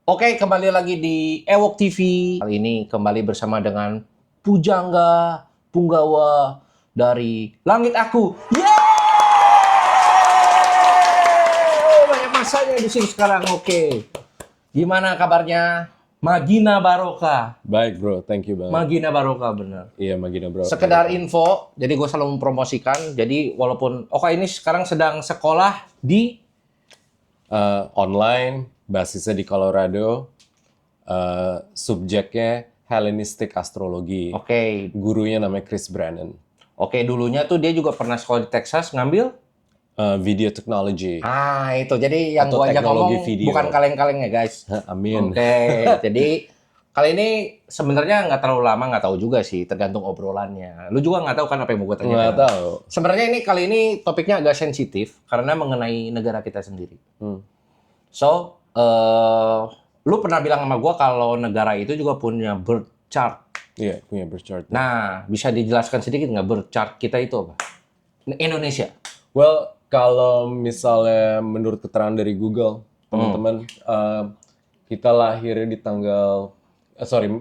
Oke, kembali lagi di Ewok TV. Kali ini kembali bersama dengan Pujangga Punggawa dari Langit Aku. Yeay! Banyak masanya di sini sekarang. Oke. Gimana kabarnya? Magina Baroka. Baik bro, thank you banget. Magina Baroka bener. Iya Magina bro. Sekedar info, jadi gue selalu mempromosikan. Jadi walaupun Oka ini sekarang sedang sekolah di Online, basisnya di Colorado, subjeknya Hellenistic Astrologi. Oke. Gurunya namanya Chris Brennan. Oke, dulunya tuh dia juga pernah sekolah di Texas ngambil Video Technology. itu jadi yang Atau gua ajak teknologi ngomong video. bukan kaleng-kaleng ya guys. Amin. Oke, jadi kali ini sebenarnya nggak terlalu lama, nggak tahu juga sih, tergantung obrolannya. Lu juga nggak tahu kan apa yang mau gue tanyakan? Nggak tahu. Sebenarnya ini kali ini topiknya agak sensitif karena mengenai negara kita sendiri. So, lu pernah bilang sama gua kalau negara itu juga punya birth chart. Iya, punya birth chart. Nah, bisa dijelaskan sedikit nggak birth chart kita itu apa? Indonesia. Well, kalau misalnya menurut keterangan dari Google, teman-teman, kita lahirnya di tanggal,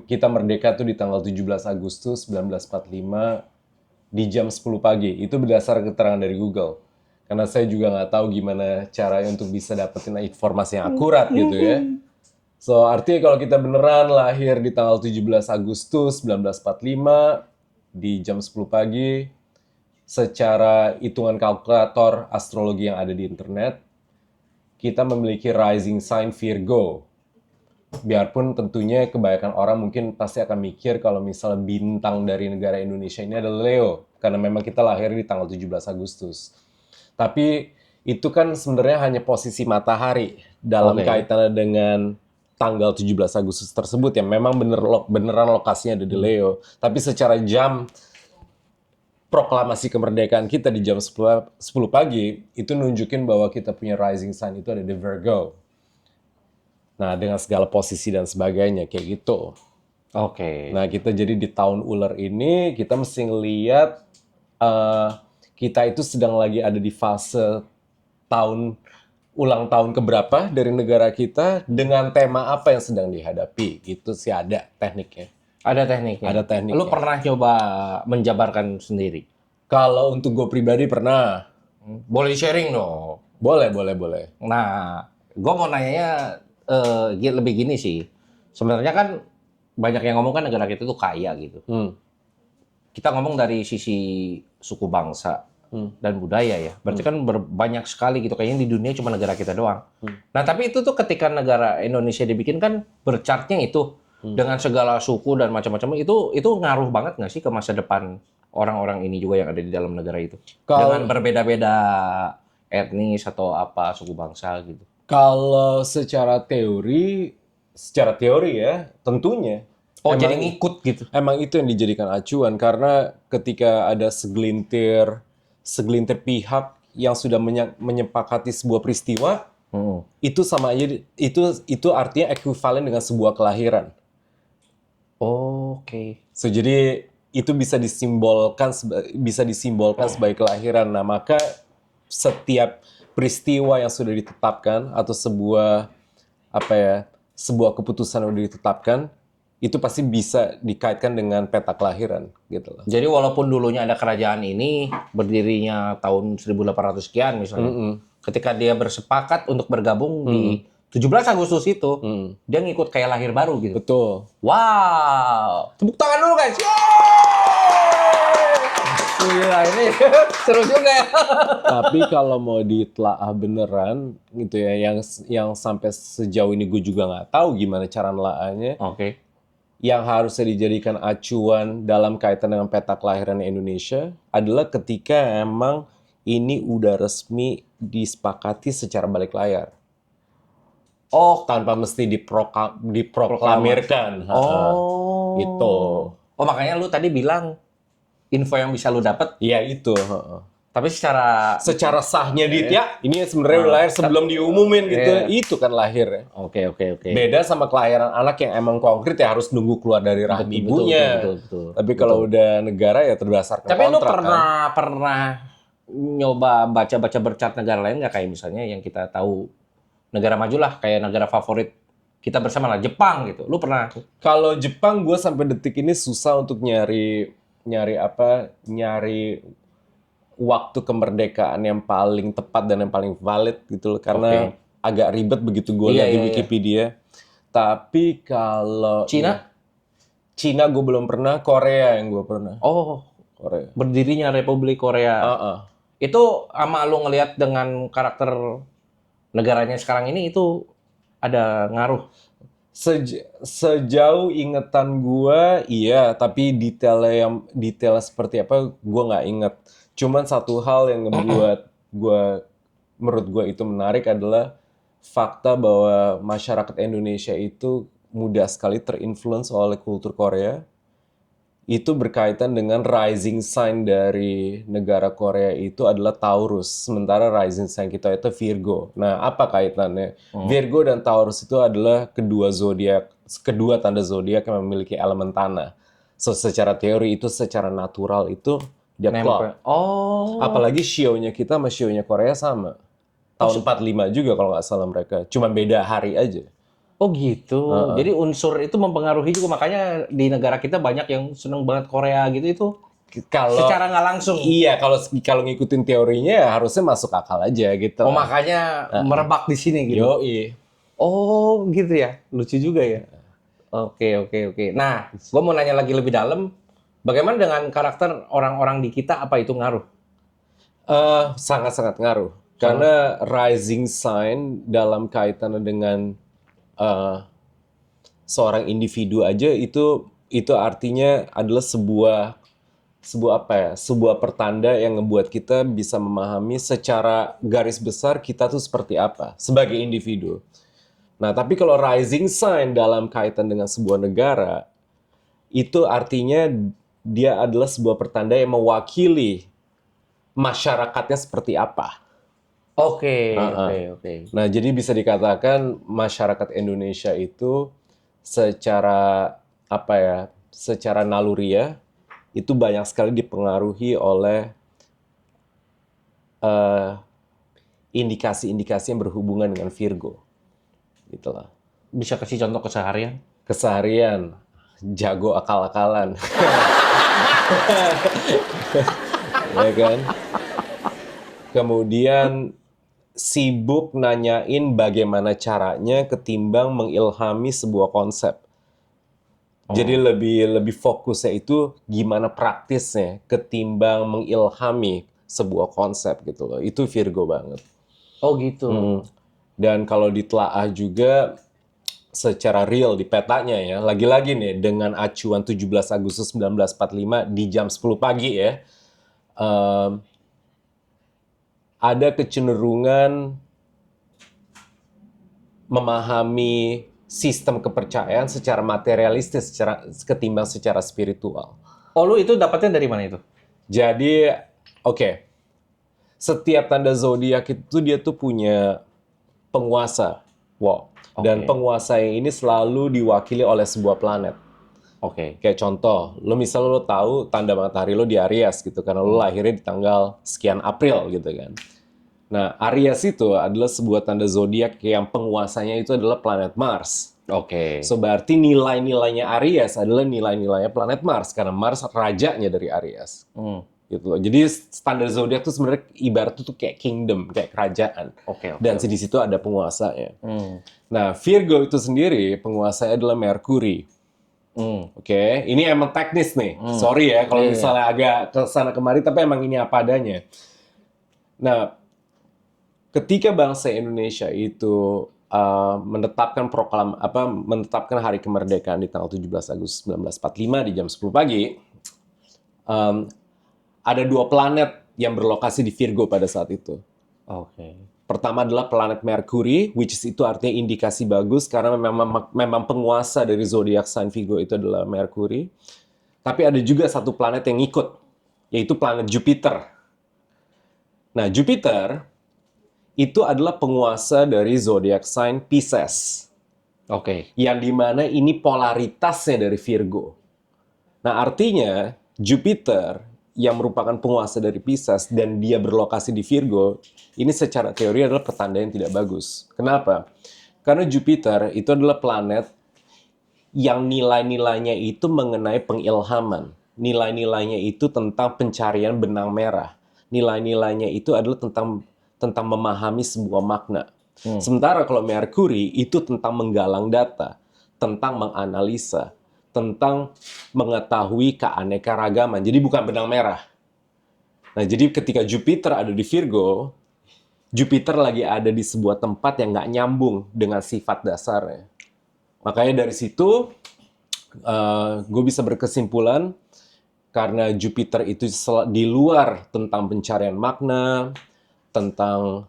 kita merdeka tuh di tanggal 17 Agustus 1945 di jam 10 pagi. Itu berdasar keterangan dari Google. Karena saya juga nggak tahu gimana caranya untuk bisa dapetin informasi yang akurat gitu ya. So, artinya kalau kita beneran lahir di tanggal 17 Agustus 1945 di jam 10 pagi, secara hitungan kalkulator astrologi yang ada di internet, kita memiliki rising sign Virgo. Biarpun tentunya kebanyakan orang mungkin pasti akan mikir kalau misalnya bintang dari negara Indonesia ini adalah Leo, karena memang kita lahir di tanggal 17 Agustus. Tapi itu kan sebenarnya hanya posisi matahari dalam kaitannya dengan tanggal 17 Agustus tersebut yang memang beneran lokasinya ada di Leo. Tapi secara jam proklamasi kemerdekaan kita di jam 10 pagi, itu nunjukin bahwa kita punya rising sign itu ada di Virgo. Nah, dengan segala posisi dan sebagainya, kayak gitu. Oke. Nah, kita jadi di tahun ular ini, kita mesti ngeliat kita itu sedang lagi ada di fase ulang tahun keberapa dari negara kita dengan tema apa yang sedang dihadapi. Itu sih ada tekniknya. Ada tekniknya. Ada tekniknya. Lu pernah coba menjabarkan sendiri? Kalau untuk gue pribadi pernah. Boleh sharing dong. Boleh. Nah, gue mau nanyanya lebih gini sih. Sebenarnya kan banyak yang ngomong kan negara kita tuh kaya gitu. Kita ngomong dari sisi suku bangsa dan budaya ya. Berarti kan banyak sekali gitu. Kayaknya di dunia cuma negara kita doang. Nah, tapi itu tuh ketika negara Indonesia dibikin kan berchartnya itu dengan segala suku dan macam-macam itu ngaruh banget nggak sih ke masa depan orang-orang ini juga yang ada di dalam negara itu? Dengan berbeda-beda etnis atau apa suku bangsa gitu. Kalau secara teori ya tentunya. Jadi ngikut gitu. Emang itu yang dijadikan acuan karena ketika ada segelintir pihak yang sudah menyepakati sebuah peristiwa, itu sama aja itu artinya ekuivalen dengan sebuah kelahiran. Oke. So, jadi itu bisa disimbolkan sebagai kelahiran. Nah, maka setiap peristiwa yang sudah ditetapkan atau sebuah keputusan yang sudah ditetapkan itu pasti bisa dikaitkan dengan peta kelahiran gitu loh. Jadi walaupun dulunya ada kerajaan ini berdirinya tahun 1800 sekian misalnya. Ketika dia bersepakat untuk bergabung di 17 Agustus itu, dia ngikut kayak lahir baru gitu. Betul. Wow. Tepuk tangan dulu guys. Gila, ini seru juga ya. Tapi kalau mau ditelaah beneran gitu ya, yang sampai sejauh ini gue juga nggak tahu gimana cara nelaahnya. Oke. Yang harusnya dijadikan acuan dalam kaitan dengan peta kelahiran Indonesia adalah ketika emang ini udah resmi disepakati secara balik layar. Tanpa mesti diproklamirkan. Gitu. Makanya lu tadi bilang info yang bisa lu dapat. Ya itu. Tapi secara sahnya ini sebenarnya lahir sebelum diumumin gitu. Itu kan lahir. Oke. Beda sama kelahiran anak yang emang konkret ya harus nunggu keluar dari rahim ibunya. Betul. Tapi kalau udah negara ya berdasarkan tapi kontrak. Tapi lu pernah nyoba baca bercat negara lain nggak, kayak misalnya yang kita tahu negara maju lah, kayak negara favorit kita bersama lah, Jepang gitu. Lu pernah? Kalau Jepang, gue sampai detik ini susah untuk nyari waktu kemerdekaan yang paling tepat dan yang paling valid gitu loh. Karena agak ribet begitu gue lihat di Wikipedia. Tapi kalau Cina gue belum pernah, Korea yang gue pernah. Oh, Korea. berdirinya Republik Korea. Itu sama lu ngelihat dengan karakter negaranya sekarang ini itu ada ngaruh? Sejauh ingatan gue, iya. Tapi detailnya seperti apa, gue nggak inget. Cuman satu hal yang menurut gue itu menarik adalah fakta bahwa masyarakat Indonesia itu mudah sekali terinfluence oleh kultur Korea. Itu berkaitan dengan rising sign dari negara Korea itu adalah Taurus. Sementara rising sign kita itu Virgo. Nah, apa kaitannya? Virgo dan Taurus itu adalah kedua tanda zodiak yang memiliki elemen tanah. So, secara teori itu, secara natural itu dia klop. Apalagi shio-nya kita sama shio-nya Korea sama. Tahun 45 juga kalau nggak salah mereka. Cuma beda hari aja. Oh gitu. Jadi unsur itu mempengaruhi juga, makanya di negara kita banyak yang seneng banget Korea gitu itu. Secara nggak langsung. Iya, kalau ngikutin teorinya ya harusnya masuk akal aja gitu. Oh, makanya merebak di sini gitu. Yoi. Oh gitu ya. Lucu juga ya. Oke. Nah, gue mau nanya lagi lebih dalam. Bagaimana dengan karakter orang-orang di kita? Apa itu ngaruh? Sangat-sangat ngaruh. Karena rising sign dalam kaitannya dengan seorang individu aja itu artinya adalah sebuah pertanda yang ngebuat kita bisa memahami secara garis besar kita tuh seperti apa sebagai individu. Nah, tapi kalau rising sign dalam kaitan dengan sebuah negara, itu artinya dia adalah sebuah pertanda yang mewakili masyarakatnya seperti apa. Oke. Nah, jadi bisa dikatakan masyarakat Indonesia itu secara naluriah itu banyak sekali dipengaruhi oleh indikasi-indikasi yang berhubungan dengan Virgo. Gitulah. Bisa kasih contoh keseharian? Keseharian, jago akal-akalan. Ya kan? Kemudian sibuk nanyain bagaimana caranya ketimbang mengilhami sebuah konsep. Jadi lebih fokusnya itu gimana praktisnya ketimbang mengilhami sebuah konsep gitu loh. Itu Virgo banget. Oh gitu. Dan kalau ditelaah juga secara real di petanya ya, lagi-lagi nih dengan acuan 17 Agustus 1945 di jam 10 pagi ya, ada kecenderungan memahami sistem kepercayaan secara materialistis ketimbang secara spiritual. Oh, lu itu dapatnya dari mana itu? Jadi, setiap tanda zodiak itu dia tuh punya penguasa. Dan penguasa ini selalu diwakili oleh sebuah planet. Kayak contoh, misalnya lo tahu tanda matahari lo di Aries gitu, karena lo lahirnya di tanggal sekian April gitu kan. Nah, Aries itu adalah sebuah tanda zodiak yang penguasanya itu adalah planet Mars. So, berarti nilai-nilainya Aries adalah nilai-nilainya planet Mars, karena Mars rajanya dari Aries. Gitu loh. Jadi standar zodiak itu sebenarnya ibarat itu kayak kingdom, kayak kerajaan. Dan di situ ada penguasanya. Nah, Virgo itu sendiri penguasanya adalah Mercury. Ini emang teknis nih. Sorry ya kalau misalnya agak kesana kemari, tapi emang ini apa adanya. Nah, ketika bangsa Indonesia itu menetapkan hari kemerdekaan di tanggal 17 Agustus 1945 di jam 10 pagi, ada dua planet yang berlokasi di Virgo pada saat itu. Pertama adalah planet Mercury, which is itu artinya indikasi bagus karena memang penguasa dari zodiak sign Virgo itu adalah Mercury. Tapi ada juga satu planet yang ikut, yaitu planet Jupiter. Nah, Jupiter itu adalah penguasa dari zodiak sign Pisces. Yang dimana ini polaritasnya dari Virgo. Nah, artinya Jupiter yang merupakan penguasa dari Pisces dan dia berlokasi di Virgo, ini secara teori adalah pertanda yang tidak bagus. Kenapa? Karena Jupiter itu adalah planet yang nilai-nilainya itu mengenai pengilhaman. Nilai-nilainya itu tentang pencarian benang merah. Nilai-nilainya itu adalah tentang memahami sebuah makna. Sementara kalau Merkuri itu tentang menggalang data, tentang menganalisa, tentang mengetahui keanekaragaman. Jadi bukan benang merah. Nah, jadi ketika Jupiter ada di Virgo, Jupiter lagi ada di sebuah tempat yang nggak nyambung dengan sifat dasarnya. Makanya dari situ, gue bisa berkesimpulan, karena Jupiter itu di luar tentang pencarian makna, tentang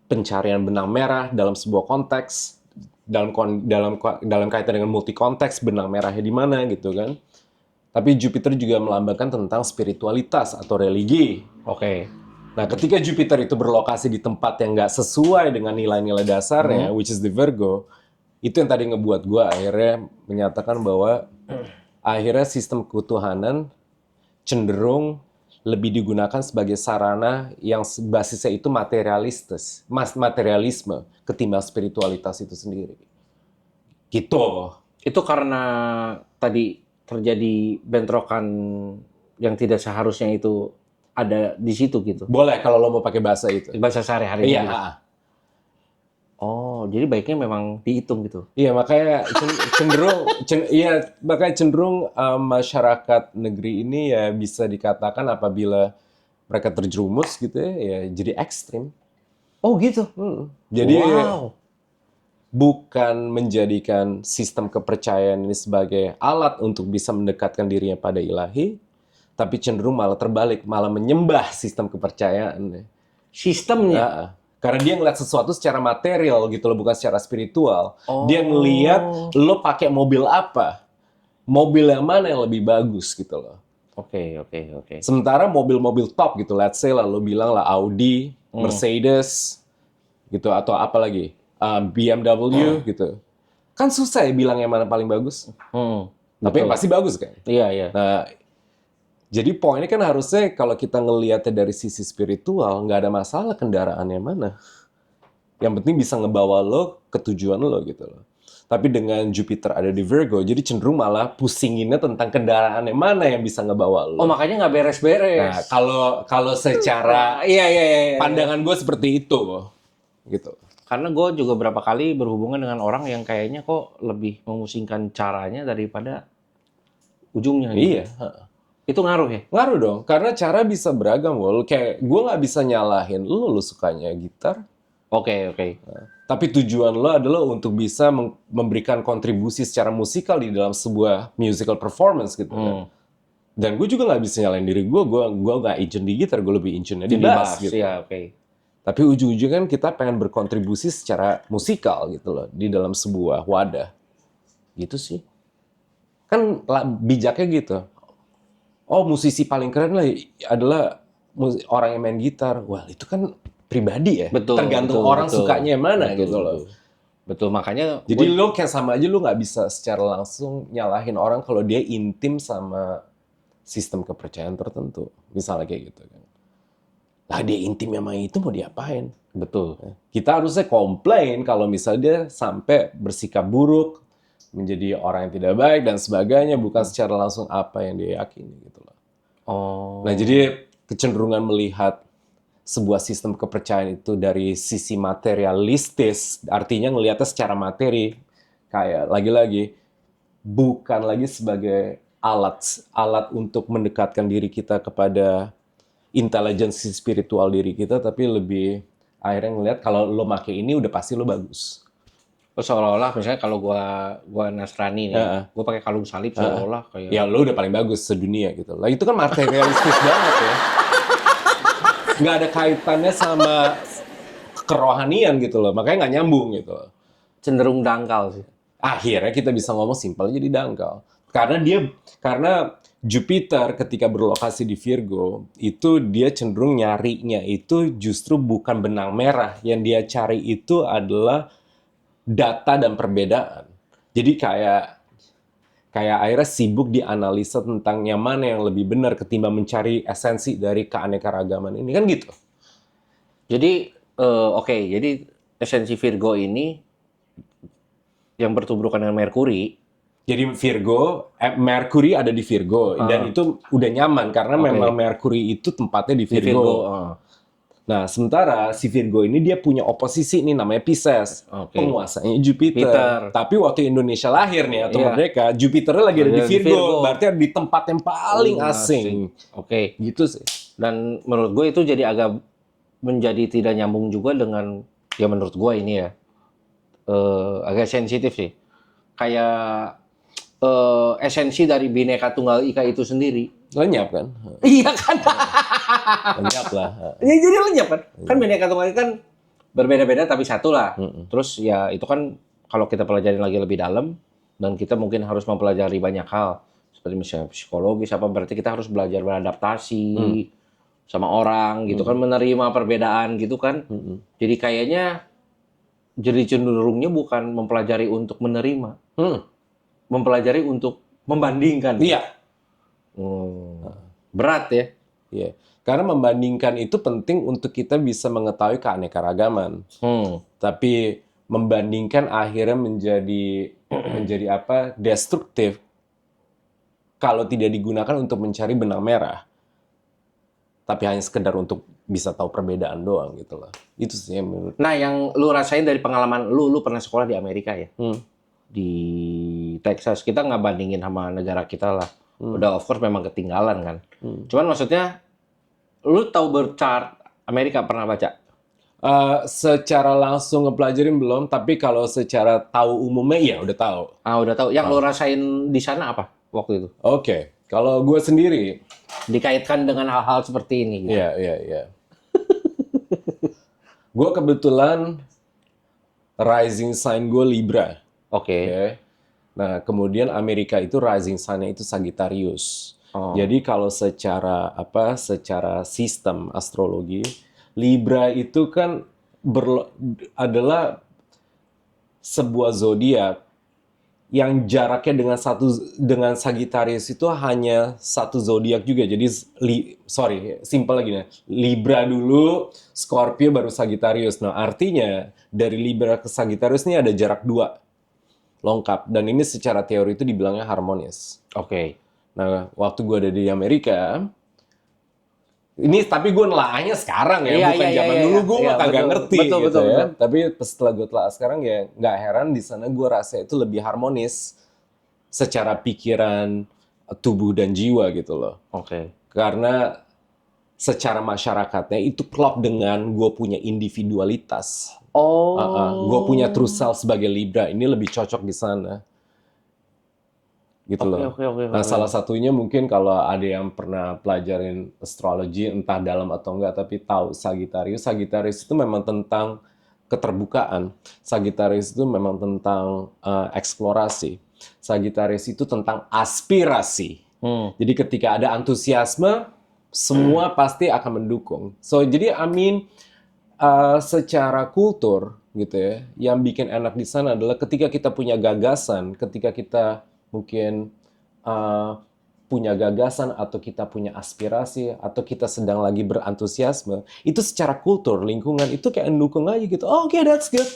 pencarian benang merah dalam sebuah konteks, dalam kaitan dengan multi konteks, benang merahnya di mana gitu kan. Tapi Jupiter juga melambangkan tentang spiritualitas atau religi. Oke. Nah, ketika Jupiter itu berlokasi di tempat yang nggak sesuai dengan nilai-nilai dasarnya, which is the Virgo, itu yang tadi ngebuat gue akhirnya menyatakan bahwa akhirnya sistem ketuhanan cenderung lebih digunakan sebagai sarana yang basisnya itu materialisme ketimbang spiritualitas itu sendiri. Gitu. Itu karena tadi terjadi bentrokan yang tidak seharusnya itu ada di situ gitu. Boleh kalau lo mau pakai bahasa itu. Bahasa sehari-hari. Iya. Gitu. Oh, jadi baiknya memang dihitung gitu. Iya, makanya cenderung masyarakat negeri ini ya bisa dikatakan apabila mereka terjerumus gitu ya jadi ekstrim. Oh gitu. Jadi wow. Bukan menjadikan sistem kepercayaan ini sebagai alat untuk bisa mendekatkan dirinya pada ilahi, tapi cenderung malah terbalik, malah menyembah sistem kepercayaan. Sistemnya? Ya, karena dia ngeliat sesuatu secara material gitu loh, bukan secara spiritual. Dia ngeliat lo pakai mobil apa, mobil yang mana yang lebih bagus gitu loh. Oke. Sementara mobil-mobil top gitu, let's say lah lo bilang lah Audi, Mercedes, gitu atau apa lagi, BMW gitu. Kan susah ya bilang yang mana paling bagus. Tapi yang pasti bagus kan. Iya. Nah, jadi poinnya kan harusnya kalau kita ngelihatnya dari sisi spiritual, nggak ada masalah kendaraannya mana. Yang penting bisa ngebawa lo ke tujuan lo gitu loh. Tapi dengan Jupiter ada di Virgo, jadi cenderung malah pusinginnya tentang kendaraannya mana yang bisa ngebawa lo. Oh, makanya nggak beres-beres. Nah, kalau secara Iya. pandangan gue seperti itu, gitu. Karena gue juga berapa kali berhubungan dengan orang yang kayaknya kok lebih memusingkan caranya daripada ujungnya. Iya. Itu ngaruh ya? Ngaruh dong, karena cara bisa beragam, Wol. Kayak gue nggak bisa nyalahin lo sukanya gitar. Oke. Tapi tujuan lo adalah untuk bisa memberikan kontribusi secara musikal di dalam sebuah musical performance gitu kan. Dan gue juga nggak bisa nyalain diri gue nggak incen di gitar, gue lebih incennya di bass gitu. Iya, oke. Tapi ujung-ujungnya kan kita pengen berkontribusi secara musikal gitu loh, di dalam sebuah wadah. Gitu sih. Kan bijaknya gitu. Oh, musisi paling keren lah adalah orang yang main gitar. Wah, itu kan pribadi ya. Tergantung orang sukanya yang mana gitu loh. Betul, makanya... Jadi lo kayak sama aja lo nggak bisa secara langsung nyalahin orang kalau dia intim sama sistem kepercayaan tertentu. Misalnya kayak gitu kan. Lah dia intim sama itu mau diapain? Betul. Kita harusnya komplain kalau misalnya dia sampai bersikap buruk, menjadi orang yang tidak baik dan sebagainya, bukan secara langsung apa yang dia yakini gitu loh. Nah, jadi kecenderungan melihat sebuah sistem kepercayaan itu dari sisi materialistis, artinya ngelihatnya secara materi, kayak lagi-lagi bukan lagi sebagai alat untuk mendekatkan diri kita kepada intelijensi spiritual diri kita, tapi lebih akhirnya ngelihat kalau lo make ini udah pasti lo bagus. Seolah-olah misalnya kalau gua Nasrani nih, gua pakai kalung salib seolah kayak ya lo udah paling bagus sedunia gitu. Lah itu kan materialistis banget ya. Nggak ada kaitannya sama kerohanian gitu loh. Makanya nggak nyambung gitu loh. Cenderung dangkal sih. Akhirnya kita bisa ngomong simpel jadi dangkal. Karena Jupiter ketika berlokasi di Virgo, itu dia cenderung nyarinya itu justru bukan benang merah. Yang dia cari itu adalah data dan perbedaan. Jadi kayak akhirnya sibuk dianalisa tentang yang mana yang lebih benar ketimbang mencari esensi dari keanekaragaman ini. Kan gitu. Jadi, jadi esensi Virgo ini yang bertuburkan dengan Merkuri. Jadi Mercury ada di Virgo dan itu udah nyaman karena memang Mercury itu tempatnya di Virgo. Nah, sementara si Virgo ini dia punya oposisi nih namanya Pisces, penguasanya Jupiter. Tapi waktu Indonesia lahir nih atau merdeka, Jupiternya lagi ada di Virgo, berarti ada di tempat yang paling asing. Gitu sih. Dan menurut gue itu jadi agak menjadi tidak nyambung juga dengan, ya menurut gue ini ya, agak sensitif sih. Kayak esensi dari Bhinneka Tunggal Ika itu sendiri. Lenyap kan? Iya kan? Lenyap lah. Ya, jadi lenyap kan? Kan Bhinneka Tunggal Ika kan berbeda-beda tapi satu lah. Terus ya itu kan kalau kita pelajari lagi lebih dalam dan kita mungkin harus mempelajari banyak hal seperti misalnya psikologis apa berarti kita harus belajar beradaptasi sama orang gitu kan, menerima perbedaan gitu kan. Jadi kayaknya jadi cenderungnya bukan mempelajari untuk menerima, mempelajari untuk membandingkan. Iya. Berat ya. Iya. Karena membandingkan itu penting untuk kita bisa mengetahui keanekaragaman. Tapi membandingkan akhirnya menjadi apa? Destruktif kalau tidak digunakan untuk mencari benang merah. Tapi hanya sekedar untuk bisa tahu perbedaan doang gitu loh. Itu sih yang menurut. Nah, yang lu rasain dari pengalaman lu pernah sekolah di Amerika ya? Di Texas. Kita nggak bandingin sama negara kita lah. Udah of course memang ketinggalan kan. Cuman maksudnya, lu tahu birth chart Amerika pernah baca? Secara langsung ngepelajarin belum, tapi kalau secara tahu umumnya iya udah tahu. Udah tahu. Yang lu rasain di sana apa waktu itu? Oke. Kalau gue sendiri dikaitkan dengan hal-hal seperti ini. Gitu. Iya. Gue kebetulan rising sign gue Libra. Oke. Nah, kemudian Amerika itu rising sign-nya itu Sagittarius. Jadi kalau secara sistem astrologi, Libra itu kan adalah sebuah zodiak yang jaraknya dengan Sagittarius itu hanya satu zodiak juga. Jadi simpel lagi nih. Libra dulu, Scorpio baru Sagittarius. Nah, artinya dari Libra ke Sagittarius ini ada jarak 2. Lengkap. Dan ini secara teori itu dibilangnya harmonis. Nah, waktu gue ada di Amerika, ini tapi gue nelaahnya sekarang ya, bukan zaman dulu gue kagak ngerti gitu ya. Tapi setelah gue telah sekarang ya nggak heran di sana gue rasa itu lebih harmonis secara pikiran, tubuh dan jiwa gitu loh. Karena secara masyarakatnya itu klop dengan gue punya individualitas. Gue punya true self sebagai Libra, ini lebih cocok di sana. Gitu loh. Nah, salah satunya mungkin kalau ada yang pernah pelajarin astrologi, entah dalam atau enggak, tapi tahu Sagittarius. Sagittarius itu memang tentang keterbukaan. Sagittarius itu memang tentang eksplorasi. Sagittarius itu tentang aspirasi. Jadi ketika ada antusiasme, semua pasti akan mendukung. Jadi secara kultur gitu ya, yang bikin enak di sana adalah ketika kita punya gagasan, ketika kita mungkin punya gagasan atau kita punya aspirasi atau kita sedang lagi berantusiasme, itu secara kultur, lingkungan itu kayak mendukung aja gitu. Oke, that's good.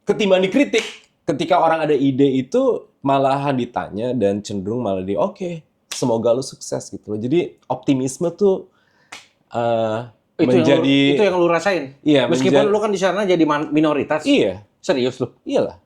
Ketimbang dikritik, ketika orang ada ide itu malahan ditanya dan cenderung malah oke, semoga lu sukses gitu loh. Jadi optimisme tuh itu yang lu rasain. Iya, meskipun lu kan di sana jadi minoritas. Iya. Serius lu? Iyalah.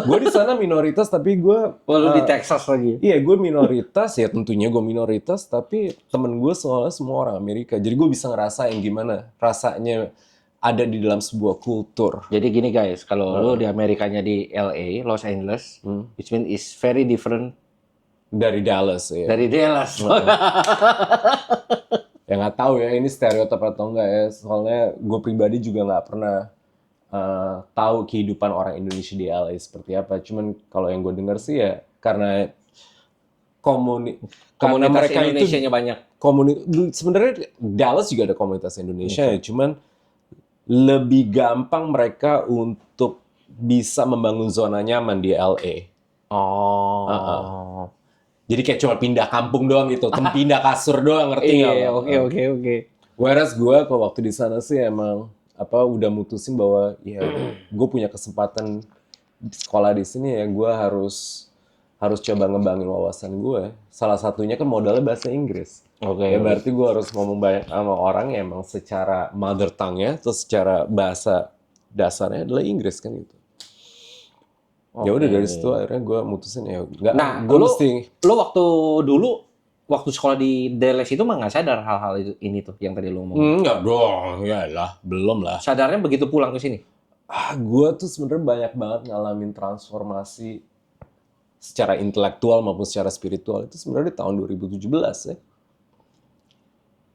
Gue di sana minoritas tapi gue lu di Texas lagi. Iya, gue minoritas ya, tentunya gue minoritas, tapi temen gue soalnya semua orang Amerika, jadi gue bisa ngerasain gimana rasanya ada di dalam sebuah kultur. Jadi gini guys, kalau lu di Amerikanya di LA, Los Angeles, which means is very different dari Dallas ya. Dari Dallas. Ya nggak tahu ya ini stereotip atau enggak ya, soalnya gue pribadi juga nggak pernah tahu kehidupan orang Indonesia di LA seperti apa. Cuman kalau yang gue dengar sih ya karena komunitas mereka Indonesianya banyak. Sebenarnya Dallas juga ada komunitas Indonesia ya, cuman lebih gampang mereka untuk bisa membangun zona nyaman di LA. Jadi kayak cuma pindah kampung doang gitu, pindah kasur doang, ngerti nggak? Oke. Whereas gue kalau waktu di sana sih emang udah mutusin bahwa ya gue punya kesempatan sekolah di sini ya gue harus coba ngembangin wawasan gue. Salah satunya kan modalnya bahasa Inggris. Oke. Ya berarti gue harus ngomong banyak sama orang yang emang secara mother tongue-nya atau secara bahasa dasarnya adalah Inggris kan gitu. Ya udah dari situ akhirnya gue mutusin ya nggak. Nah, Gue lu mesti waktu sekolah di DLS itu mah nggak sadar hal-hal ini tuh yang tadi lu ngomong. enggak dong, ya lah, belum lah. Sadarnya begitu pulang ke sini. Gue tuh sebenarnya banyak banget ngalamin transformasi secara intelektual maupun secara spiritual itu sebenarnya di tahun 2017 ya.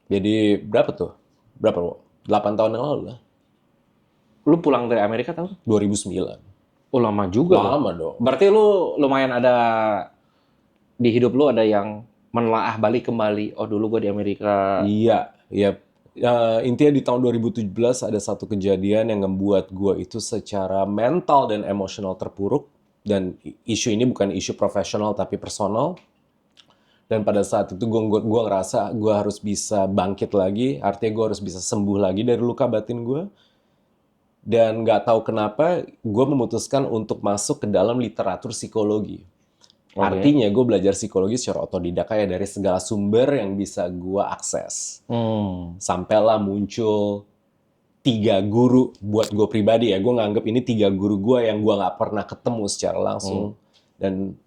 Jadi berapa tuh? 8 tahun yang lalu lah. Lu pulang dari Amerika tahun? 2009. Oh, lama juga. Lama dong. Berarti lu lumayan ada di hidup lu ada yang menelaah balik kembali. Oh, dulu gue di Amerika. Iya. Ya, intinya di tahun 2017 ada satu kejadian yang membuat gue itu secara mental dan emosional terpuruk. Dan isu ini bukan isu profesional tapi personal. Dan pada saat itu gue ngerasa gue harus bisa bangkit lagi. Artinya gue harus bisa sembuh lagi dari luka batin gue. Dan nggak tahu kenapa gue memutuskan untuk masuk ke dalam literatur psikologi. Artinya gue belajar psikologi secara otodidak kayak dari segala sumber yang bisa gue akses. Sampailah muncul 3 guru buat gue pribadi ya. Gue nganggep ini 3 guru gue yang gue nggak pernah ketemu secara langsung. Dan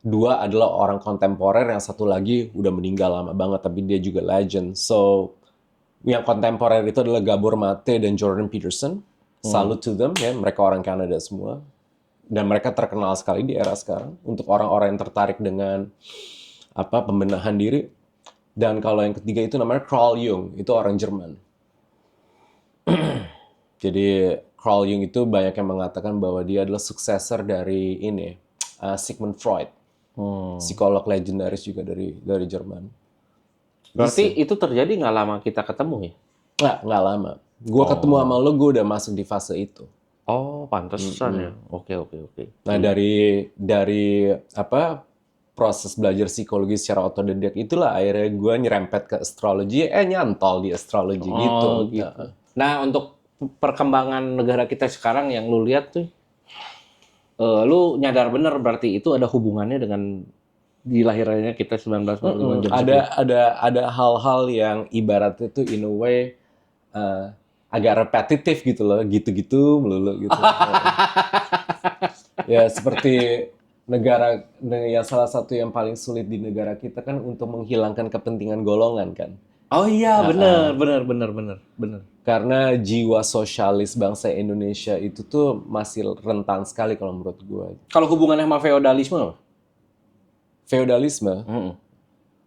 2 adalah orang kontemporer, yang satu lagi udah meninggal lama banget tapi dia juga legend. So yang kontemporer itu adalah Gabor Mate dan Jordan Peterson. Salute to them ya, mereka orang Kanada semua. Dan mereka terkenal sekali di era sekarang untuk orang-orang yang tertarik dengan pembenahan diri. Dan kalau yang ketiga itu namanya Carl Jung, itu orang Jerman. Jadi Carl Jung itu banyak yang mengatakan bahwa dia adalah successor dari Sigmund Freud, psikolog legendaris juga dari Jerman. Berarti itu terjadi nggak lama kita ketemu ya? Nggak lama. Gue ketemu sama lo, gue udah masuk di fase itu. Oh, pantesan ya. Oke. Nah dari proses belajar psikologi secara otodidak itulah akhirnya gue nyerempet ke astrologi, nyantol di astrologi gitu. Nah, untuk perkembangan negara kita sekarang yang lu lihat tuh, lu nyadar bener berarti itu ada hubungannya dengan dilahirnya kita 1945 jam 10. Ada hal-hal yang ibaratnya tuh in a way agak repetitif gitu loh, gitu-gitu melulu gitu. Ya seperti negara yang salah satu yang paling sulit di negara kita kan untuk menghilangkan kepentingan golongan kan. Oh iya, bener. Karena jiwa sosialis bangsa Indonesia itu tuh masih rentan sekali kalau menurut gue. Kalau hubungannya sama feodalisme apa? Feodalisme?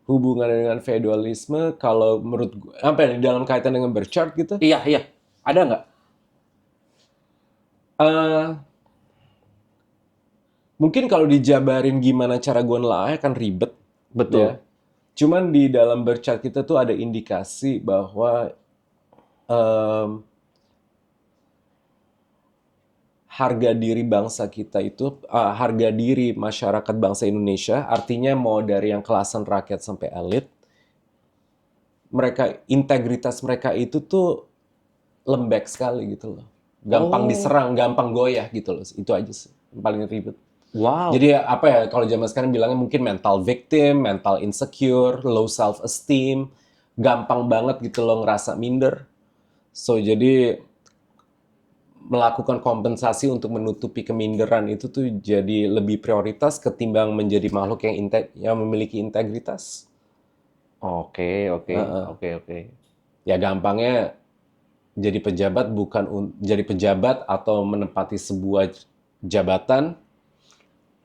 Hubungannya dengan feodalisme kalau menurut gue, di dalam kaitan dengan Burchard gitu? Iya. Ada nggak? Mungkin kalau dijabarin gimana cara gue nelaah kan ribet. Betul. Ya. Cuman di dalam Burchard kita tuh ada indikasi bahwa harga diri bangsa kita itu, harga diri masyarakat bangsa Indonesia, artinya mau dari yang kelasan rakyat sampai elit, integritas mereka itu tuh lembek sekali gitu loh. Gampang diserang, gampang goyah gitu loh. Itu aja sih yang paling ribet. Wow. Jadi kalau zaman sekarang bilangnya mungkin mental victim, mental insecure, low self esteem, gampang banget gitu loh ngerasa minder. So jadi melakukan kompensasi untuk menutupi keminderan itu tuh jadi lebih prioritas ketimbang menjadi makhluk yang memiliki integritas. Oke. Ya gampangnya jadi pejabat atau menempati sebuah jabatan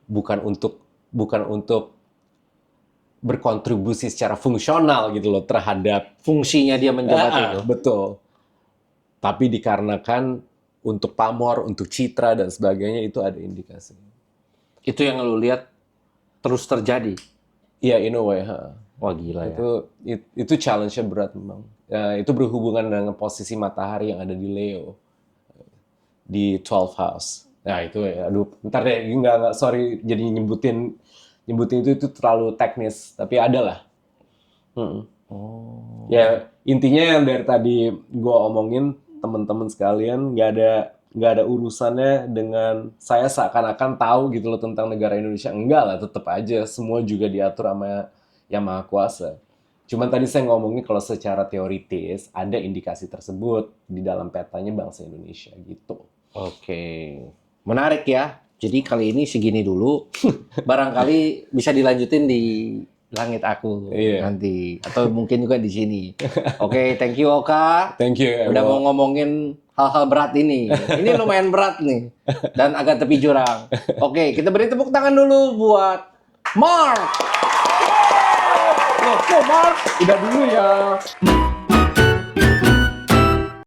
bukan untuk berkontribusi secara fungsional gitu loh terhadap fungsinya dia menjabat itu. Betul. Tapi dikarenakan untuk pamor, untuk citra dan sebagainya itu ada indikasi. Itu yang lu lihat terus terjadi. Iya, in a way. Wah gila ya. Itu challenge-nya berat memang. Ya, itu berhubungan dengan posisi matahari yang ada di Leo di 12th house. Nah itu ya, aduh, ntar deh, nggak, sorry, jadi nyebutin itu terlalu teknis, tapi ada lah. Ya intinya yang dari tadi gue omongin teman-teman sekalian, nggak ada urusannya dengan saya seakan-akan tahu gitu loh tentang negara Indonesia. Enggak lah, tetap aja semua juga diatur sama Yang Maha Kuasa. Cuman tadi saya ngomongin kalau secara teoritis ada indikasi tersebut di dalam petanya bangsa Indonesia gitu. Oke, menarik ya. Jadi kali ini segini dulu. Barangkali bisa dilanjutin di langit aku nanti, atau mungkin juga di sini. Oke, thank you Oka. Thank you. Udah mau ngomongin hal-hal berat ini. Ini lumayan berat nih dan agak tepi jurang. Oke, kita beri tepuk tangan dulu buat Mark. Loh, kok Mark? Udah dulu ya.